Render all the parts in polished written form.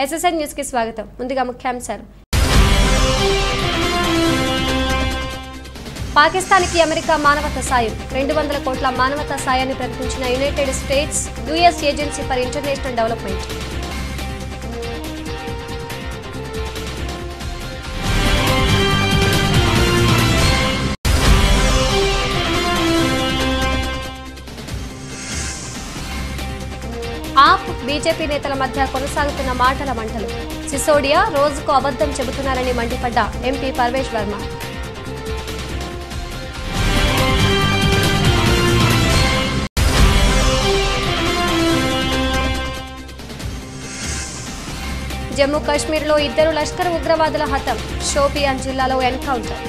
SSN news కి స్వాగతం. ముందుగా ముఖ్యాంశాలు. పాకిస్తాన్కి అమెరికా మానవతా సాయం 200 కోట్ల మానవతా సాయాన్ని ప్రకటించిన United States US agency for international development. AAP BJP నేతల మధ్య కొనసాగుతున్న మాటల మంటలు. సిసోడియా రోజుకు అబద్ధం చెబుతున్నారని మండిపడ్డ ఎంపీ పర్వేష్ వర్మ. జమ్మూ కాశ్మీర్లో 2 లష్కర్ ఉగ్రవాదుల హతం. షోపియాన్ జిల్లాలో ఎన్కౌంటర్.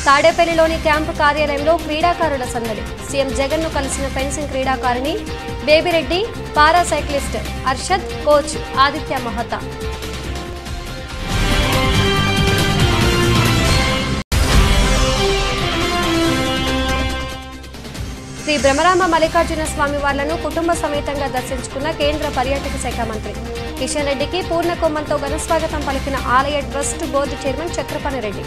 తాడేపల్లిలోని క్యాంపు కార్యాలయంలో క్రీడాకారుల సందడి. సీఎం జగన్ ను కలిసిన ఫెన్సింగ్ క్రీడాకారిణి బేబిరెడ్డి, పారా సైక్లిస్ట్ అర్షద్, కోచ్ ఆదిత్య మహతా. శ్రీ బ్రహ్మరామ మల్లికార్జున స్వామి వార్లను కుటుంబ సమేతంగా దర్శించుకున్న కేంద్ర పర్యాటక శాఖ మంత్రి కిషన్ రెడ్డికి పూర్ణ కొమ్మంతో ఘనస్వాగతం పలికిన ఆలయ trust board chairman Chakrapani Reddy.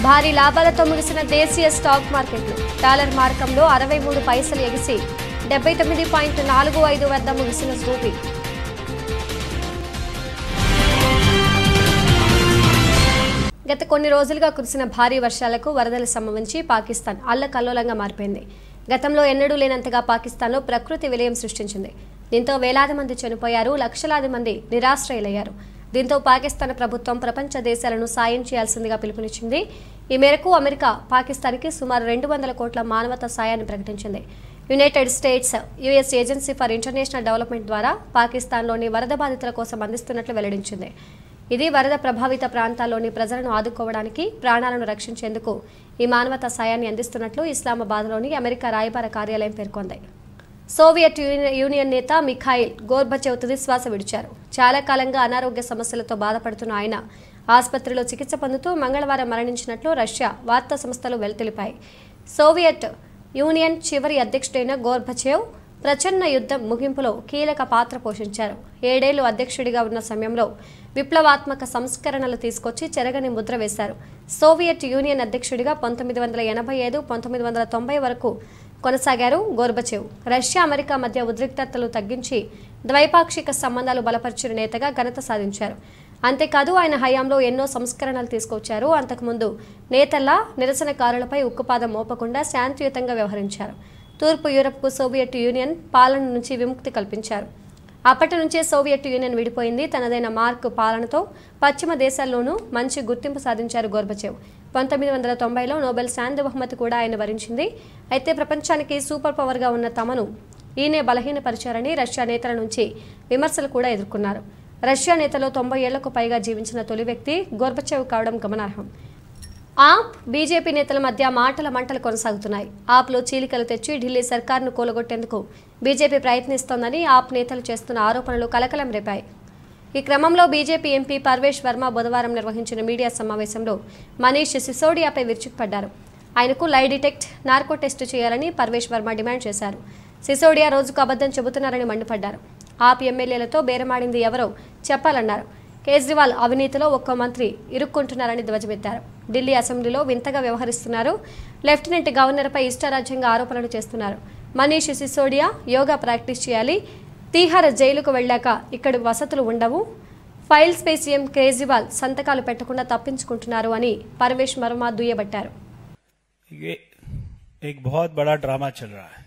భారీ లాభాలతో ముగిసిన దేశీయ స్టాక్ మార్కెట్లు. డాలర్ మార్కంలో 63 పైసలు ఎగిసి 79.45 వద్ద ముగిసిన రూపీ. గత కొన్ని రోజులుగా కురిసిన భారీ వర్షాలకు వరదలు సంభవించి పాకిస్తాన్ అల్లకల్లోలంగా మారిపోయింది. గతంలో ఎన్నడూ లేనంతగా పాకిస్తాన్లో ప్రకృతి విలయం సృష్టించింది. దీంతో వేలాది మంది చనిపోయారు, లక్షలాది మంది నిరాశ్రయులయ్యారు. దీంతో పాకిస్తాన్ ప్రభుత్వం ప్రపంచ దేశాలను సాయం చేయాల్సిందిగా పిలుపునిచ్చింది. ఈ మేరకు అమెరికా పాకిస్తాన్కి సుమారు 200 కోట్ల మానవతా సాయాన్ని ప్రకటించింది. United States US agency for international development ద్వారా పాకిస్తాన్లోని వరద బాధితుల కోసం అందిస్తున్నట్లు వెల్లడించింది. ఇది వరద ప్రభావిత ప్రాంతాల్లోని ప్రజలను ఆదుకోవడానికి, ప్రాణాలను రక్షించేందుకు ఈ మానవతా సాయాన్ని అందిస్తున్నట్లు ఇస్లామాబాద్లోని అమెరికా రాయబార కార్యాలయం పేర్కొంది. సోవియట్ యూనియన్ నేత మిఖాయిల్ గోర్బచేవ్ తుదిశ్వాస విడిచారు. చాలా కాలంగా అనారోగ్య సమస్యలతో బాధపడుతున్న ఆయన ఆసుపత్రిలో చికిత్స పొందుతూ మంగళవారం మరణించినట్లు రష్యా వార్తా సంస్థలు వెల్లడిపాయి. సోవియట్ యూనియన్ చివరి అధ్యక్షుడైన గోర్బచేవ్ ప్రచన్న యుద్ధం ముగింపులో కీలక పాత్ర పోషించారు. 7 ఏళ్లు అధ్యక్షుడిగా ఉన్న సమయంలో విప్లవాత్మక సంస్కరణలు తీసుకొచ్చి చెరగని ముద్ర వేశారు. సోవియట్ యూనియన్ అధ్యక్షుడిగా 1985-1990 వరకు కొనసాగారు గోర్బచేవ్. రష్యా అమెరికా మధ్య ఉద్రిక్తతలు తగ్గించి ద్వైపాక్షిక సంబంధాలు బలపరిచిన నేతగా ఘనత సాధించారు. అంతేకాదు ఆయన హయాంలో ఎన్నో సంస్కరణలు తీసుకొచ్చారు. అంతకుముందు నేతల్లా నిరసనకారులపై ఉక్కుపాదం మోపకుండా శాంతియుతంగా వ్యవహరించారు. తూర్పు యూరప్కు సోవియట్ యూనియన్ పాలన నుంచి విముక్తి కల్పించారు. అప్పటి నుంచే సోవియట్ యూనియన్ విడిపోయింది. తనదైన మార్క్ పాలనతో పశ్చిమ దేశాల్లోనూ మంచి గుర్తింపు సాధించారు గోర్బచేవ్. 1990లో నోబెల్ శాంతి బహుమతి కూడా ఆయన వరించింది. అయితే ప్రపంచానికి సూపర్ పవర్గా ఉన్న తమను ఈయనే బలహీనపరిచారని రష్యా నేతల నుంచి విమర్శలు కూడా ఎదుర్కొన్నారు. రష్యా నేతలో 90 ఏళ్లకు పైగా జీవించిన తొలి వ్యక్తి గోర్బచేవ్ కావడం గమనార్హం. ఆప్ బీజేపీ నేతల మధ్య మాటల మంటలు కొనసాగుతున్నాయి. ఆప్లో చీలికలు తెచ్చి ఢిల్లీ సర్కార్ను కూలగొట్టేందుకు బీజేపీ ప్రయత్నిస్తోందని ఆప్ నేతలు చేస్తున్న ఆరోపణలు కలకలం రేపాయి. ఈ క్రమంలో బీజేపీ ఎంపీ పర్వేష్ వర్మ బుధవారం నిర్వహించిన మీడియా సమావేశంలో మనీష్ సిసోడియాపై విరుచుకుపడ్డారు. ఆయనకు లై డిటెక్ట్, నార్కో టెస్టు చేయాలని పర్వేష్ వర్మ డిమాండ్ చేశారు. సిసోడియా రోజుకు అబద్ధం చెబుతున్నారని మండిపడ్డారు. ఆప్ ఎమ్మెల్యేలతో బేరమాడింది ఎవరో చెప్పాలన్నారు. కేజ్రీవాల్ అవినీతిలో ఒక్కో మంత్రి ఇరుక్కుంటున్నారని ధ్వజమెత్తారు. ఢిల్లీ అసెంబ్లీలో వింతగా వ్యవహరిస్తున్నారు. లెఫ్టినెంట్ గవర్నర్పై ఇష్టారాజ్యంగా ఆరోపణలు చేస్తున్నారు. మనీష్ సిసోడియా యోగా ప్రాక్టీస్ చేయాలి. తీహార్ జైలుకు వెళ్ళాక ఇక్కడ వసతులు ఉండవు. ఫైల్స్ పై సీఎం కేజ్రీవాల్ సంతకాలు పెట్టకుండా తప్పించుకుంటున్నారు అని పర్వేష్ వర్మ దుయ్యబట్టారు. एक बहुत बड़ा ड्रामा चल रहा है.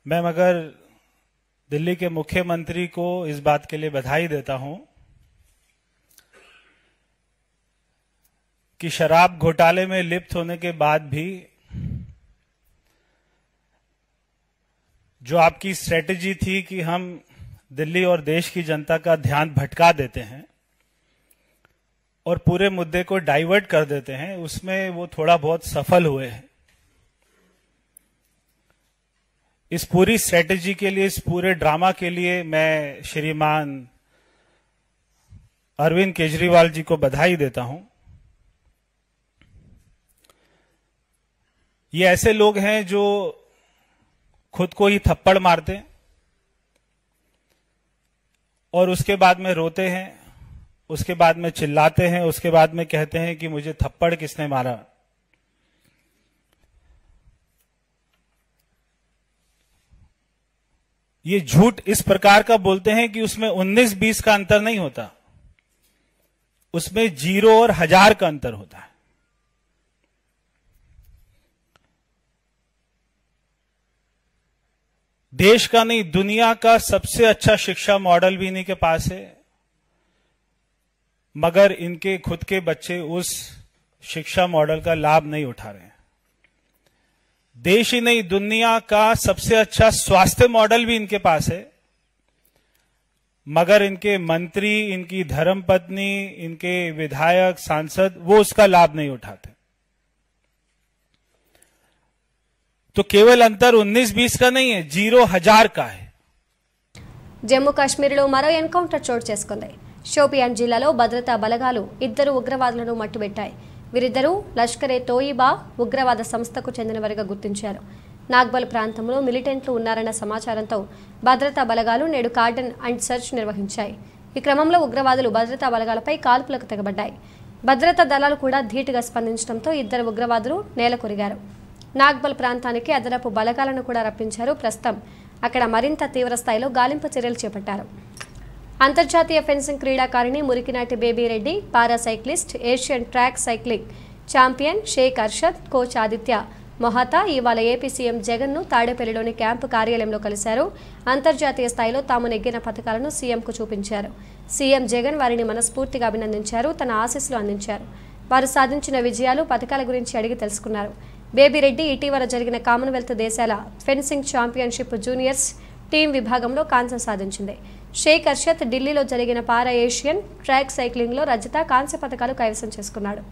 मैं मगर दिल्ली के मुख्यमंत्री को इस बात के लिए बधाई देता हूं कि शराब घोटाले में लिप्त होने के बाद भी जो आपकी स्ट्रेटेजी थी कि हम दिल्ली और देश की जनता का ध्यान भटका देते हैं और पूरे मुद्दे को डाइवर्ट कर देते हैं, उसमें वो थोड़ा बहुत सफल हुए हैं। इस पूरी स्ट्रेटेजी के लिए, इस पूरे ड्रामा के लिए मैं श्रीमान अरविंद केजरीवाल जी को बधाई देता हूं। ये ऐसे लोग हैं जो खुद को ही थप्पड़ मारते हैं और उसके बाद में रोते हैं, उसके बाद में चिल्लाते हैं, उसके बाद में कहते हैं कि मुझे थप्पड़ किसने मारा। ये झूठ इस प्रकार का बोलते हैं कि उसमें 19-20 का अंतर नहीं होता, उसमें 0 और 1000 का अंतर होता है। देश का नहीं, दुनिया का सबसे अच्छा शिक्षा मॉडल भी इन्हीं के पास है, मगर इनके खुद के बच्चे उस शिक्षा मॉडल का लाभ नहीं उठा रहे हैं। देश ही नहीं, दुनिया का सबसे अच्छा स्वास्थ्य मॉडल भी इनके पास है, मगर इनके मंत्री, इनकी धर्मपत्नी, इनके विधायक, सांसद वो उसका लाभ नहीं उठाते। तो केवल अंतर 19-20 का नहीं है, 0-1000 का है। జమ్మూ కాశ్మీర్లో మరో ఎన్కౌంటర్ చోటు చేసుకుంది. షోపియాన్ జిల్లాలో భద్రతా బలగాలు 2 ఉగ్రవాదులను మట్టుబెట్టాయి. వీరిద్దరూ లష్కరే తోయిబా ఉగ్రవాద సంస్థకు చెందినవారుగా గుర్తించారు. నాగ్బల్ ప్రాంతంలో మిలిటెంట్లు ఉన్నారన్న సమాచారంతో భద్రతా బలగాలు నేడు కార్డన్ అండ్ సెర్చ్ నిర్వహించాయి. ఈ క్రమంలో ఉగ్రవాదులు భద్రతా బలగాలపై కాల్పులకు తెగబడ్డాయి. భద్రతా దళాలు కూడా ధీటుగా స్పందించడంతో 2 ఉగ్రవాదులు నేలకొరిగారు. నాగ్బల్ ప్రాంతానికి అదనపు బలగాలను కూడా రప్పించారు. ప్రస్తుతం అక్కడ మరింత తీవ్ర స్థాయిలో గాలింపు చర్యలు చేపట్టారు. అంతర్జాతీయ ఫెన్సింగ్ క్రీడాకారిణి Murikinati Baby Reddy, para cyclist, Asian track cycling champion Shaik Arshad, coach Aditya Mohata ఇవాళ ఏపీ సీఎం జగన్ను తాడేపల్లిలోని క్యాంపు కార్యాలయంలో కలిశారు. అంతర్జాతీయ స్థాయిలో తాము నెగ్గిన పథకాలను సీఎంకు చూపించారు. సీఎం జగన్ వారిని మనస్ఫూర్తిగా అభినందించారు. తన ఆశీస్సులు అందించారు. వారు సాధించిన విజయాలు, పథకాల గురించి అడిగి తెలుసుకున్నారు. బేబీ రెడ్డి ఇటీవల జరిగిన కామన్వెల్త్ దేశాల ఫెన్సింగ్ ఛాంపియన్షిప్ జూనియర్స్ టీం విభాగంలో కాంస్యం సాధించింది. షేక్ అర్షద్ ఢిల్లీలో జరిగిన పారా ఏషియన్ ట్రాక్ సైక్లింగ్లో రజత, కాంస్య పథకాలు కైవసం చేసుకున్నాడు.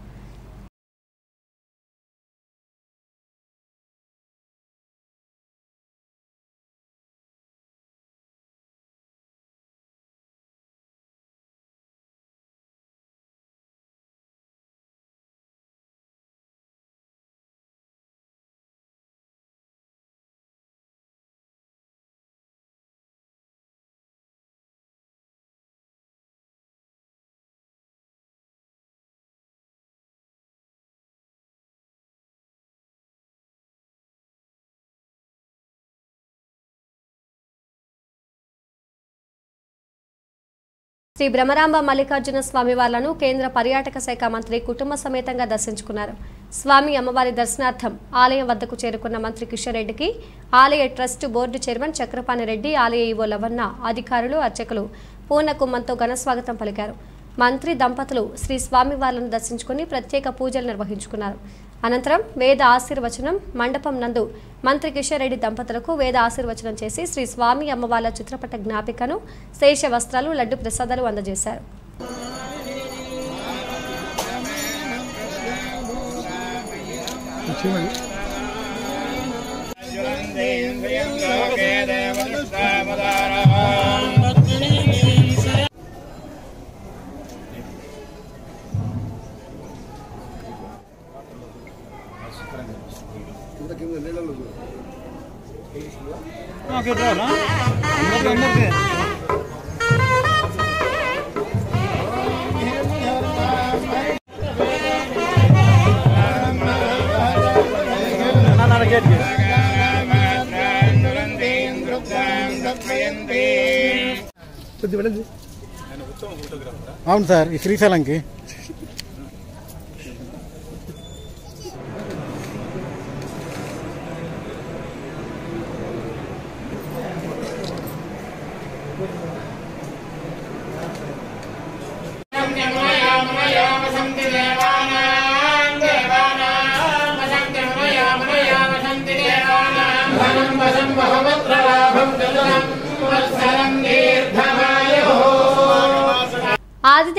శ్రీ బ్రహ్మరాంబ మల్లికార్జున స్వామి వార్లను కేంద్ర పర్యాటక శాఖ మంత్రి కుటుంబ సమేతంగా దర్శించుకున్నారు. స్వామి అమ్మవారి దర్శనార్థం ఆలయం వద్దకు చేరుకున్న మంత్రి కిషన్ రెడ్డికి ఆలయ trust board chairman Chakrapani Reddy, ఆలయ ఈవో లవన్న, అధికారులు, అర్చకులు పూర్ణ కుంభంతో ఘనస్వాగతం పలికారు. మంత్రి దంపతులు శ్రీ స్వామివార్లను దర్శించుకుని ప్రత్యేక పూజలు నిర్వహించుకున్నారు. అనంతరం వేద ఆశీర్వచనం మండపం నందు మంత్రి కిషన్ రెడ్డి దంపతులకు వేద ఆశీర్వచనం చేసి శ్రీ స్వామి అమ్మవార్ల చిత్రపట జ్ఞాపికను, శేష వస్త్రాలు, లడ్డు ప్రసాదాలు అందజేశారు. అవును సార్, ఈ శ్రీశైలంకి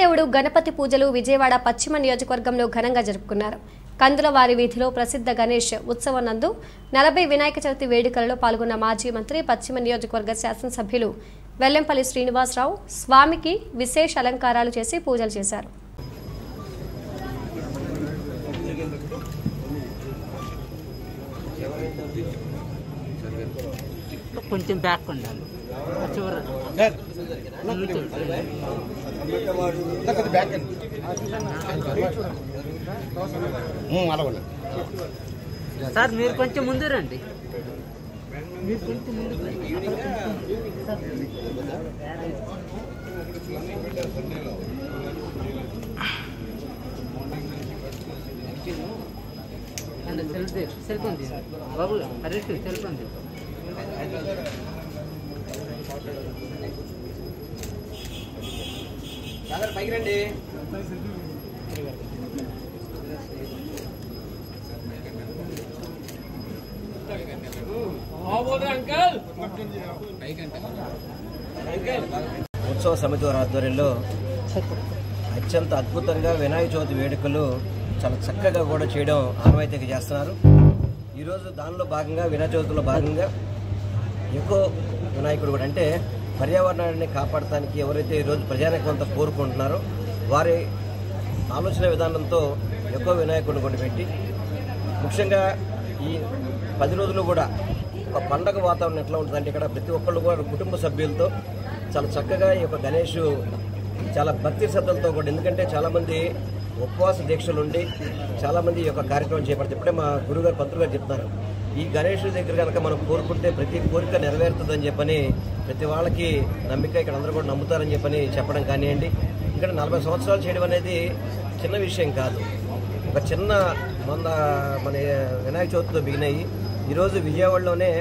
అగ్నిదేవుడు గణపతి పూజలు విజయవాడ పశ్చిమ నియోజకవర్గంలో ఘనంగా జరుపుకున్నారు. కందులవారి వీధిలో ప్రసిద్ధ గణేష్ ఉత్సవం నందు 40 వినాయక చవితి వేడుకలలో పాల్గొన్న మాజీ మంత్రి పశ్చిమ నియోజకవర్గ శాసనసభ్యులు వెల్లంపల్లి శ్రీనివాసరావు స్వామికి విశేష అలంకారాలు చేసి పూజలు చేశారు. కొంచెం బ్యాక్ ఉండాలి. సార్ మీరు కొంచెం ముందు రండి. మీరు కొంచెం ముందు సెల్ ఫోన్ బాబు అరెస్ట్ సెల్ ఫోన్ పైకి రండి. ఉత్సవ సమితి వారి ఆధ్వర్యంలో అత్యంత అద్భుతంగా వినాయక చవితి వేడుకలు చాలా చక్కగా కూడా చేయడం ఆనవాయితీగా చేస్తున్నారు. ఈరోజు దానిలో భాగంగా వినాయక చవితిలో భాగంగా ఎక్కువ వినాయకుడు కూడా అంటే పర్యావరణాన్ని కాపాడటానికి ఎవరైతే ఈరోజు ప్రజానికి కొంత కోరుకుంటున్నారో వారి ఆలోచన విధానంతో ఎక్కువ వినాయకుడిని కూడా పెట్టి ముఖ్యంగా ఈ 10 రోజులు కూడా ఒక పండగ వాతావరణం ఎట్లా ఉంటుందంటే ఇక్కడ ప్రతి ఒక్కళ్ళు కూడా కుటుంబ సభ్యులతో చాలా చక్కగా ఈ యొక్క గణేష్ చాలా భక్తి శ్రద్ధలతో కూడా, ఎందుకంటే చాలామంది ఉపవాస దీక్షలు ఉండి చాలామంది ఈ యొక్క కార్యక్రమం చేపడతారు. ఇప్పుడే మా గురుగారు పంతులు గారు చెప్తున్నారు, ఈ గణేష్ దగ్గర కనుక మనం కోరుకుంటే ప్రతి కోరిక నెరవేరుతుందని చెప్పని ప్రతి వాళ్ళకి నమ్మిక ఇక్కడ అందరూ కూడా నమ్ముతారని చెప్పని చెప్పడం కానివ్వండి. ఇక్కడ 40 సంవత్సరాలు చేయడం అనేది చిన్న విషయం కాదు. ఒక చిన్న మన వినాయక చవితితో బిగినాయి. ఈరోజు విజయవాడలోనే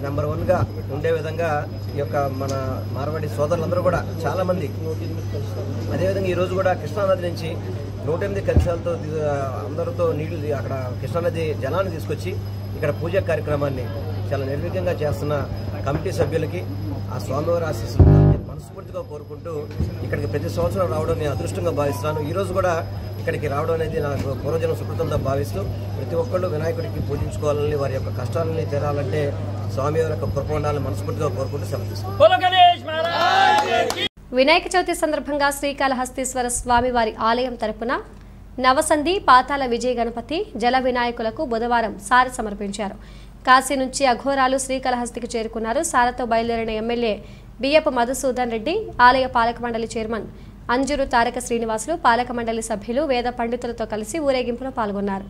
నెంబర్ 1గా ఉండే విధంగా ఈ యొక్క మన మార్వాడి సోదరులందరూ కూడా చాలామంది, అదేవిధంగా ఈరోజు కూడా కృష్ణానది నుంచి 108 కలశాలతో అందరితో నీళ్లు అక్కడ కృష్ణానది జలాన్ని తీసుకొచ్చి ఇక్కడ పూజా కార్యక్రమాన్ని చాలా నిర్విఘ్నంగా చేస్తున్న కమిటీ సభ్యులకి ఆ స్వామివారి ఆశీస్సులు మనస్ఫూర్తిగా కోరుకుంటూ ఇక్కడికి ప్రతి సంవత్సరం రావడం నేను అదృష్టంగా భావిస్తున్నాను. ఈరోజు కూడా ఇక్కడికి రావడం అనేది నాకు పూర్వజన్మ సుకృతంగా భావిస్తూ ప్రతి ఒక్కళ్ళు వినాయకుడికి పూజించుకోవాలని, వారి యొక్క కష్టాలని తీరాలంటే స్వామివారి యొక్క కృప ఉండాలని మనస్ఫూర్తిగా కోరుకుంటూ సమర్పిస్తున్నాను. వినాయక చవితి సందర్భంగా శ్రీకాళహస్తీశ్వర స్వామివారి ఆలయం తరపున నవసంధి పాతాల విజయ గణపతి జల వినాయకులకు బుధవారం సారె సమర్పించారు. కాశీ నుంచి అఘోరాలు శ్రీకాళహస్తికి చేరుకున్నారు. సారతో బయలుదేరిన ఎమ్మెల్యే బియ్యపు మధుసూదన్ రెడ్డి, ఆలయ పాలక మండలి చైర్మన్ అంజూరు తారక శ్రీనివాసులు, పాలక మండలి సభ్యులు, వేద పండితులతో కలిసి ఊరేగింపులో పాల్గొన్నారు.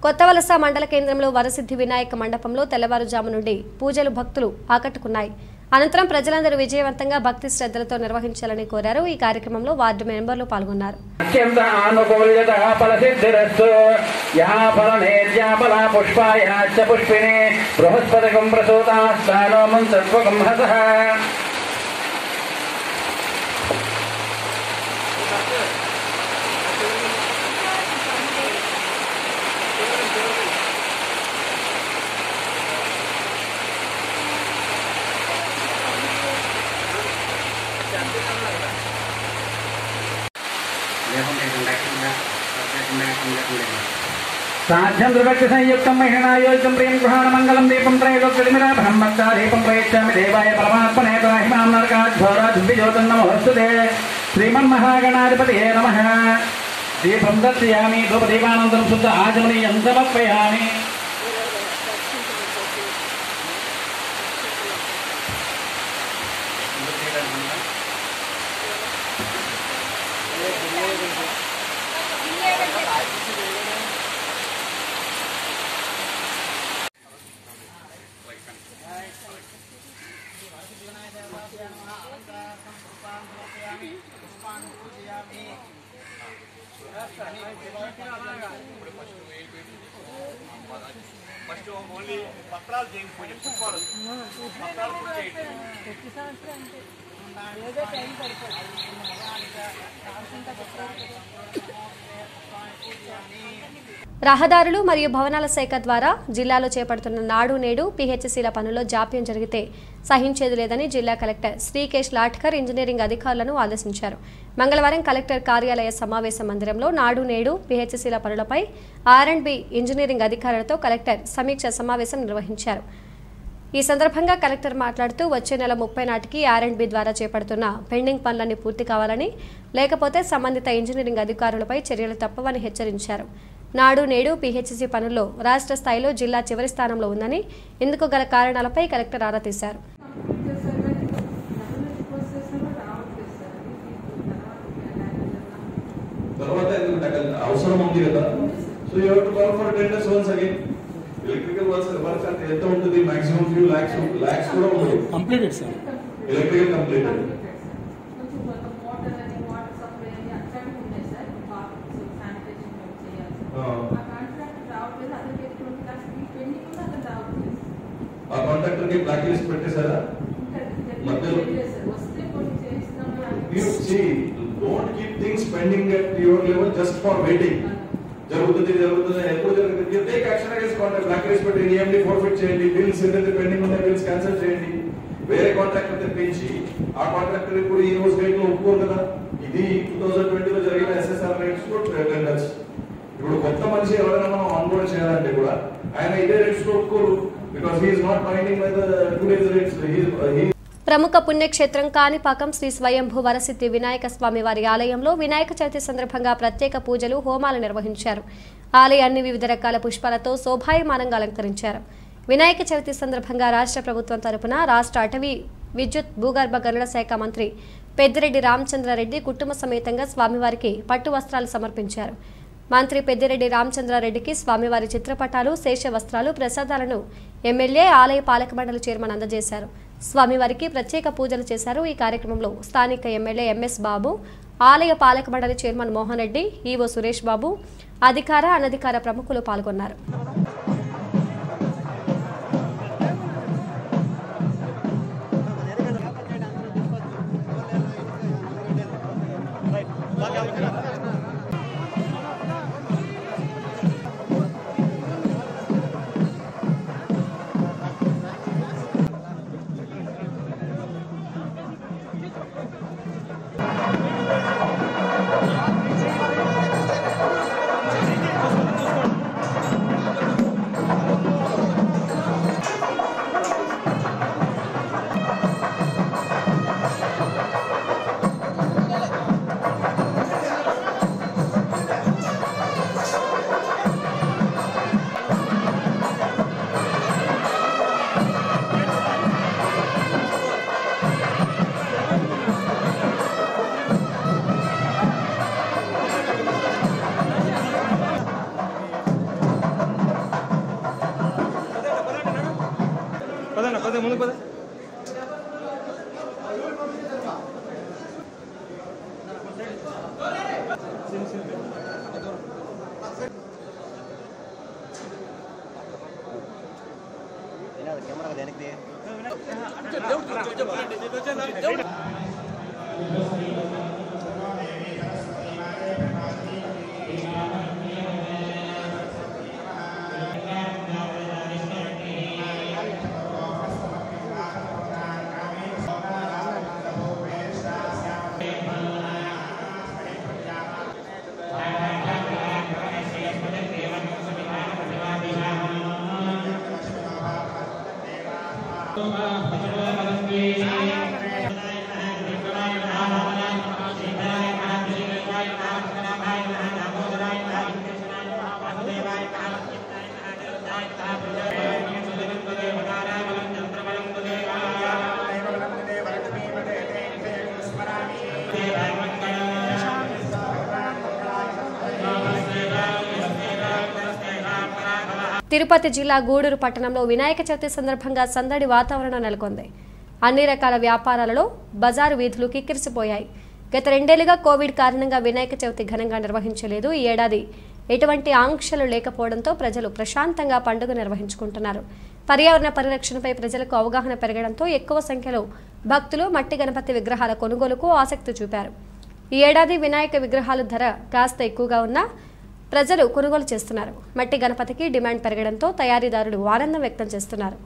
కొత్తవలస మండల కేంద్రంలో వరసిద్ధి వినాయక మండపంలో తెల్లవారుజాము నుండి పూజలు భక్తులు ఆకట్టుకున్నాయి. అనంతరం ప్రజలందరూ విజయవంతంగా భక్తి శ్రద్ధలతో నిర్వహించాలని కోరారు. ఈ కార్యక్రమంలో వార్డు మెంబర్లు పాల్గొన్నారు. साध्यं द्रवक्ति संयुक्तं महिणायोजं प्रियं गृहाणमङ्गलं दीपं त्रयोदशमिरा ब्रह्मच्चा दीपं प्रयच्छामि देवाय परमात्मने त्राहिमां नरकाध्वरादिव्यज्योतं नमोऽस्तुते श्रीमन्महागणाधिपतये नमः। दीपं दर्शयामि धूपदीपानन्तरं शुद्ध आचमनीयं समर्पयामि। రహదారులు మరియు భవనాల శాఖ ద్వారా జిల్లాలో చేపడుతున్న నాడు నేడు పిహెచ్సిల పనుల్లో జాప్యం జరిగితే సహించేది లేదని జిల్లా కలెక్టర్ శ్రీకేష్ లాట్కర్ ఇంజనీరింగ్ అధికారులను ఆదేశించారు. మంగళవారం కలెక్టర్ కార్యాలయ సమావేశ మందిరంలో నాడు నేడు పిహెచ్సిల పనులపై R&B ఇంజనీరింగ్ అధికారులతో కలెక్టర్ సమీక్ష సమావేశం నిర్వహించారు. ఈ సందర్భంగా కలెక్టర్ మాట్లాడుతూ వచ్చే నెల 30 నాటికి R&B ద్వారా చేపడుతున్న పెండింగ్ పనులన్నీ పూర్తి కావాలని, లేకపోతే సంబంధిత ఇంజనీరింగ్ అధికారులపై చర్యలు తప్పవని హెచ్చరించారు. నాడు నేడు పిహెచ్సి పనుల్లో రాష్ట్ర స్థాయిలో జిల్లా చివరి స్థానంలో ఉందని, ఇందుకు గల కారణాలపై కలెక్టర్ ఆరా తీశారు. Electrical works at ఎంత ఉంటుంది maximum few lakhs కూడా ఉంటుంది. Completed sir. Electrical completed. ఆ కాంట్రాక్టర్ కి బ్లాక్ లిస్ట్ పెట్టేశారా? మధ్యలో you see, don't keep things pending at your level just for waiting. జరుగుతుంది ఎప్పుడు జరుగుతుంది take action against contract black list పెట్టి ఈఎండి ఫోర్ఫిట్ చేయండి, బిల్స్ ఏదైతే పెండింగ్ ఉన్న బిల్స్ క్యాన్సిల్ చేయండి, వేరే కాంట్రాక్టర్ తెప్పించి ఆ కాంట్రాక్టర్ ఇప్పుడు ఈ రోజు డేట్ లో ఒప్పుకోరు కదా. ఇది 2020లో జరిగిన SSR రేట్స్ టెండర్స్. ఇప్పుడు కొత్త మనిషి ఎవరైనా మనం ఆన్బోర్డ్ చేయాలంటే కూడా ఆయన ఇదే రేట్స్ లో ఒప్పుకోరు, because he is not binding by the today's rates. ప్రముఖ పుణ్యక్షేత్రం కాణిపాకం శ్రీ స్వయంభూ వరసిద్ధి వినాయక స్వామి వారి ఆలయంలో వినాయక చవితి సందర్భంగా ప్రత్యేక పూజలు, హోమాలు నిర్వహించారు. ఆలయాన్ని వివిధ రకాల పుష్పాలతో శోభాయమానంగా అలంకరించారు. వినాయక చవితి సందర్భంగా రాష్ట్ర ప్రభుత్వం తరపున రాష్ట్ర అటవీ, విద్యుత్, భూగర్భ గనుల శాఖ మంత్రి పెద్దిరెడ్డి రామచంద్రారెడ్డి కుటుంబ సమేతంగా స్వామివారికి పట్టు వస్త్రాలు సమర్పించారు. మంత్రి పెద్దిరెడ్డి రామచంద్రారెడ్డికి స్వామివారి చిత్రపటాలు, శేష వస్త్రాలు, ప్రసాదాలను ఎమ్మెల్యే, ఆలయ పాలక మండలి చైర్మన్ అందజేశారు. స్వామివారికి ప్రత్యేక పూజలు చేశారు. ఈ కార్యక్రమంలో స్థానిక ఎమ్మెల్యే MS బాబు, ఆలయ పాలక మండలి చైర్మన్ మోహన్ రెడ్డి, ఈవో సురేష్ బాబు, అధికార, అనధికార ప్రముఖులు పాల్గొన్నారు. తిరుపతి జిల్లా గూడూరు పట్టణంలో వినాయక చవితి సందర్భంగా సందడి వాతావరణం నెలకొంది. అన్ని రకాల వ్యాపారాలలో బజారు వీధులు కిక్కిరిసిపోయాయి. గత 2 ఏళ్లుగా కోవిడ్ కారణంగా వినాయక చవితి ఘనంగా నిర్వహించలేదు. ఈ ఏడాది ఎటువంటి ఆంక్షలు లేకపోవడంతో ప్రజలు ప్రశాంతంగా పండుగ నిర్వహించుకుంటున్నారు. పర్యావరణ పరిరక్షణపై ప్రజలకు అవగాహన పెరగడంతో ఎక్కువ సంఖ్యలో భక్తులు మట్టి గణపతి విగ్రహాల కొనుగోలుకు ఆసక్తి చూపారు. ఈ ఏడాది వినాయక విగ్రహాల ధర కాస్త ఎక్కువగా ఉన్నా ప్రజలు కొనుగోలు చేస్తున్నారు. మట్టి గణపతికి డిమాండ్ పెరగడంతో తయారీదారులు ఆనందం వ్యక్తం చేస్తున్నారు.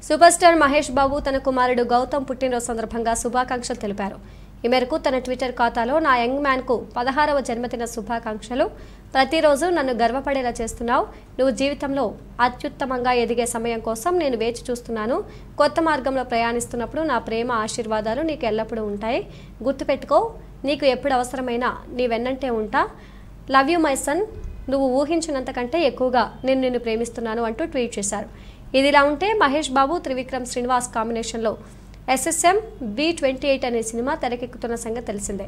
సూపర్ స్టార్ మహేష్ బాబు తన కుమారుడు గౌతమ్ పుట్టినరోజు సందర్భంగా శుభాకాంక్షలు తెలిపారు. ఈ మేరకు తన ట్విట్టర్ ఖాతాలో నా యంగ్ మ్యాన్కు 16వ జన్మదిన శుభాకాంక్షలు. ప్రతిరోజు నన్ను గర్వపడేలా చేస్తున్నావు. నువ్వు జీవితంలో అత్యుత్తమంగా ఎదిగే సమయం కోసం నేను వేచి చూస్తున్నాను. కొత్త మార్గంలో ప్రయాణిస్తున్నప్పుడు నా ప్రేమ ఆశీర్వాదాలు నీకు ఎల్లప్పుడూ ఉంటాయి. గుర్తుపెట్టుకో, నీకు ఎప్పుడు అవసరమైనా నీ వెన్నంటే ఉంటా. Love you my son. నువ్వు ఊహించినంతకంటే ఎక్కువగా నేను నిన్ను ప్రేమిస్తున్నాను అంటూ ట్వీట్ చేశారు. ఇదిలా ఉంటే మహేష్ బాబు త్రివిక్రమ్ శ్రీనివాస్ కాంబినేషన్లో SSM V28 అనే సినిమా తెరకెక్కుతున్న సంగతి తెలిసిందే.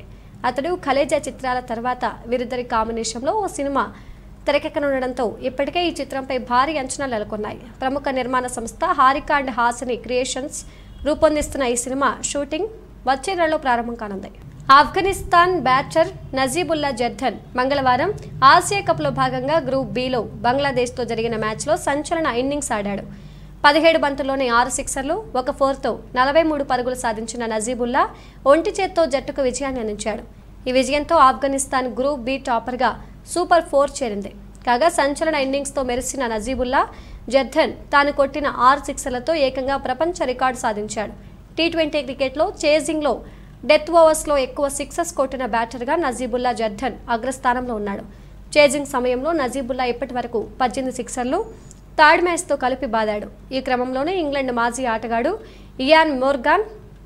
అతడు కలేజా చిత్రాల తర్వాత వీరిద్దరి కాంబినేషన్లో ఓ సినిమా తెరకెక్కనుండడంతో ఇప్పటికే ఈ చిత్రంపై భారీ అంచనాలు నెలకొన్నాయి. ప్రముఖ నిర్మాణ సంస్థ హారిక అండ్ హాసిని క్రియేషన్స్ రూపొందిస్తున్న ఈ సినిమా షూటింగ్ వచ్చే నెలలో ప్రారంభం కానుంది. ఆఫ్ఘనిస్తాన్ బ్యాటర్ నజీబుల్లా జర్దన్ మంగళవారం ఆసియా కప్లో భాగంగా గ్రూప్ బిలో బంగ్లాదేశ్తో జరిగిన మ్యాచ్లో సంచలన ఇన్నింగ్స్ ఆడాడు. 17 బంతుల్లోనే 6 సిక్సర్లు, 1 4తో 43 పరుగులు సాధించిన నజీబుల్లా ఒంటి చేత్తో జట్టుకు విజయాన్ని అందించాడు. ఈ విజయంతో ఆఫ్ఘనిస్తాన్ గ్రూప్ బి టాపర్గా సూపర్ 4 చేరింది. కాగా సంచలన ఇన్నింగ్స్తో మెరిసిన నజీబుల్లా జర్దన్ తాను కొట్టిన 6 సిక్సర్లతో ఏకంగా ప్రపంచ రికార్డు సాధించాడు. టీ20 క్రికెట్లో చేజింగ్లో డెత్ ఓవర్స్లో ఎక్కువ సిక్సర్స్ కొట్టిన బ్యాటర్గా నజీబుల్లా జర్దన్ అగ్రస్థానంలో ఉన్నాడు. చేజింగ్ సమయంలో నజీబుల్లా ఇప్పటి వరకు 18 సిక్సర్లు, థర్డ్ మ్యాచ్తో కలిపి బాదాడు. ఈ క్రమంలోనే ఇంగ్లాండ్ మాజీ ఆటగాడు ఇయాన్ మోర్గాన్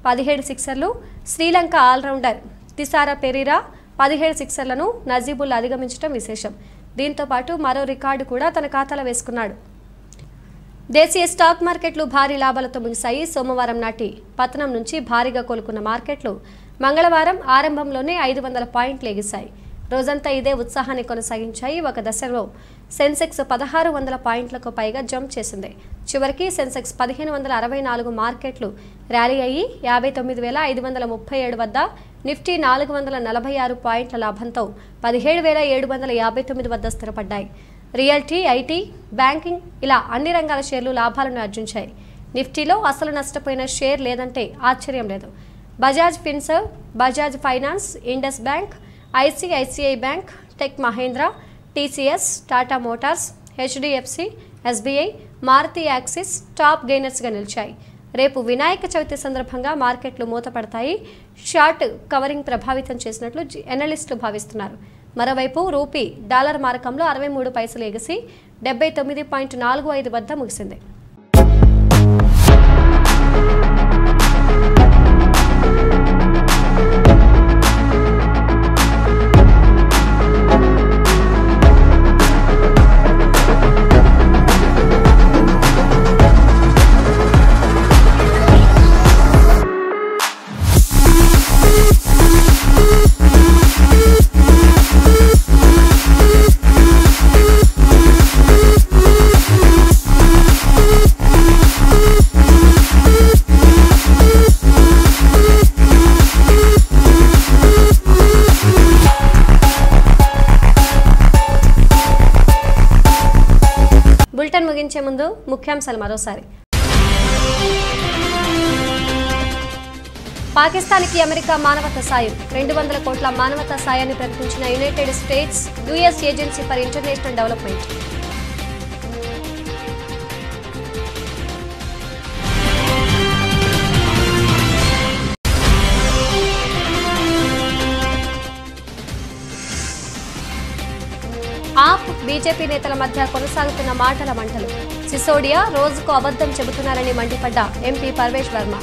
17 సిక్సర్లు, శ్రీలంక ఆల్రౌండర్ తిసారా పెరీరా 17 సిక్సర్లను నజీబుల్లా అధిగమించడం విశేషం. దీంతో పాటు మరో రికార్డు కూడా తన ఖాతాలో వేసుకున్నాడు. దేశీయ స్టాక్ మార్కెట్లు భారీ లాభాలతో ముగిశాయి. సోమవారం నాటి పతనం నుంచి భారీగా కోలుకున్న మార్కెట్లు మంగళవారం ఆరంభంలోనే 500 పాయింట్లు ఎగిశాయి. రోజంతా ఇదే ఉత్సాహాన్ని కొనసాగించాయి. ఒక దశలో సెన్సెక్స్ 1600 పాయింట్లకు పైగా జంప్ చేసింది. చివరికి సెన్సెక్స్ 1564 మార్కెట్లు ర్యాలీ అయ్యి 59,537 వద్ద, నిఫ్టీ 446 పాయింట్ల లాభంతో 17,759 వద్ద స్థిరపడ్డాయి. రియల్టీ, ఐటీ, బ్యాంకింగ్ ఇలా అన్ని రంగాల షేర్లు లాభాలను ఆర్జించాయి. నిఫ్టీలో అసలు నష్టపోయిన షేర్ లేదంటే ఆశ్చర్యం లేదు. Bajaj Finserv, Bajaj Finance, Indus Bank, ICICI Bank, Tech Mahindra, TCS, Tata Motors, HDFC, SBI, Maruti Axis top గెయినర్స్గా నిలిచాయి. రేపు వినాయక చవితి సందర్భంగా మార్కెట్లు మూతపడతాయి. షార్ట్ కవరింగ్ ప్రభావితం చేసినట్లు ఎనలిస్టులు భావిస్తున్నారు. మరోవైపు రూపీ డాలర్ మారకంలో 63 పైసలు ఎగిసి 79.45 వద్ద ముగిసింది. బులెటిన్ ముగించే ముందు ముఖ్యాంశాలు మరోసారి. పాకిస్తాన్కి అమెరికా మానవతా సాయం, 200 కోట్ల మానవతా సాయాన్ని ప్రకటించిన United States US agency for international development. AAP BJP నేతల మధ్య కొనసాగుతున్న మాటల మంటలు. సిసోడియా రోజుకు అబద్ధం చెబుతున్నారని మండిపడ్డ ఎంపీ పర్వేష్ వర్మ.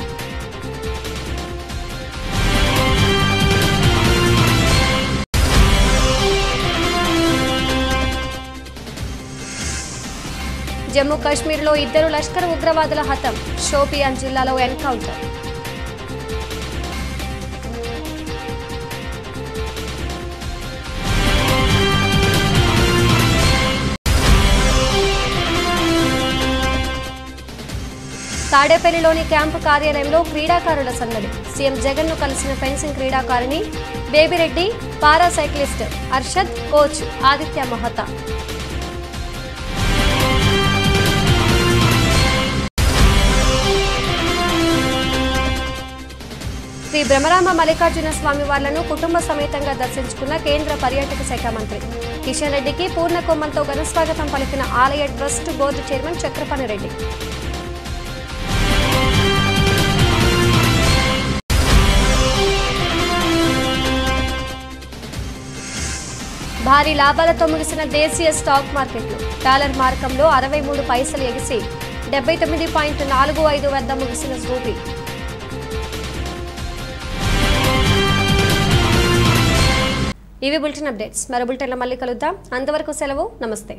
జమ్మూ కాశ్మీర్లో 2 లష్కర్ ఉగ్రవాదుల హతం. షోపియాన్ జిల్లాలో ఎన్కౌంటర్. తాడేపల్లిలోని క్యాంపు కార్యాలయంలో క్రీడాకారుల సందడి. సీఎం జగన్ ను కలిసిన ఫెన్సింగ్ క్రీడాకారిణి బేబిరెడ్డి, పారా సైక్లిస్ట్ అర్షద్, కోచ్ ఆదిత్య మహతా. శ్రీ బ్రహ్మరామ మల్లికార్జున స్వామి వార్లను కుటుంబ సమేతంగా దర్శించుకున్న కేంద్ర పర్యాటక శాఖ మంత్రి కిషన్ రెడ్డికి పూర్ణ కుంభంతో ఘనస్వాగతం పలికిన ఆలయ trust board chairman Chakrapani Reddy. భారీ లాభాలతో ముగిసిన దేశీయ స్టాక్ మార్కెట్లు. డాలర్ మార్కంలో 63 పైసలు ఎగిసి 79.45 వద్ద ముగిసిన రూపీ. ఇవి బులెటిన్ అప్డేట్స్. మరో బులెటిన్లో మళ్ళీ కలుద్దాం. అంతవరకు సెలవు. నమస్తే.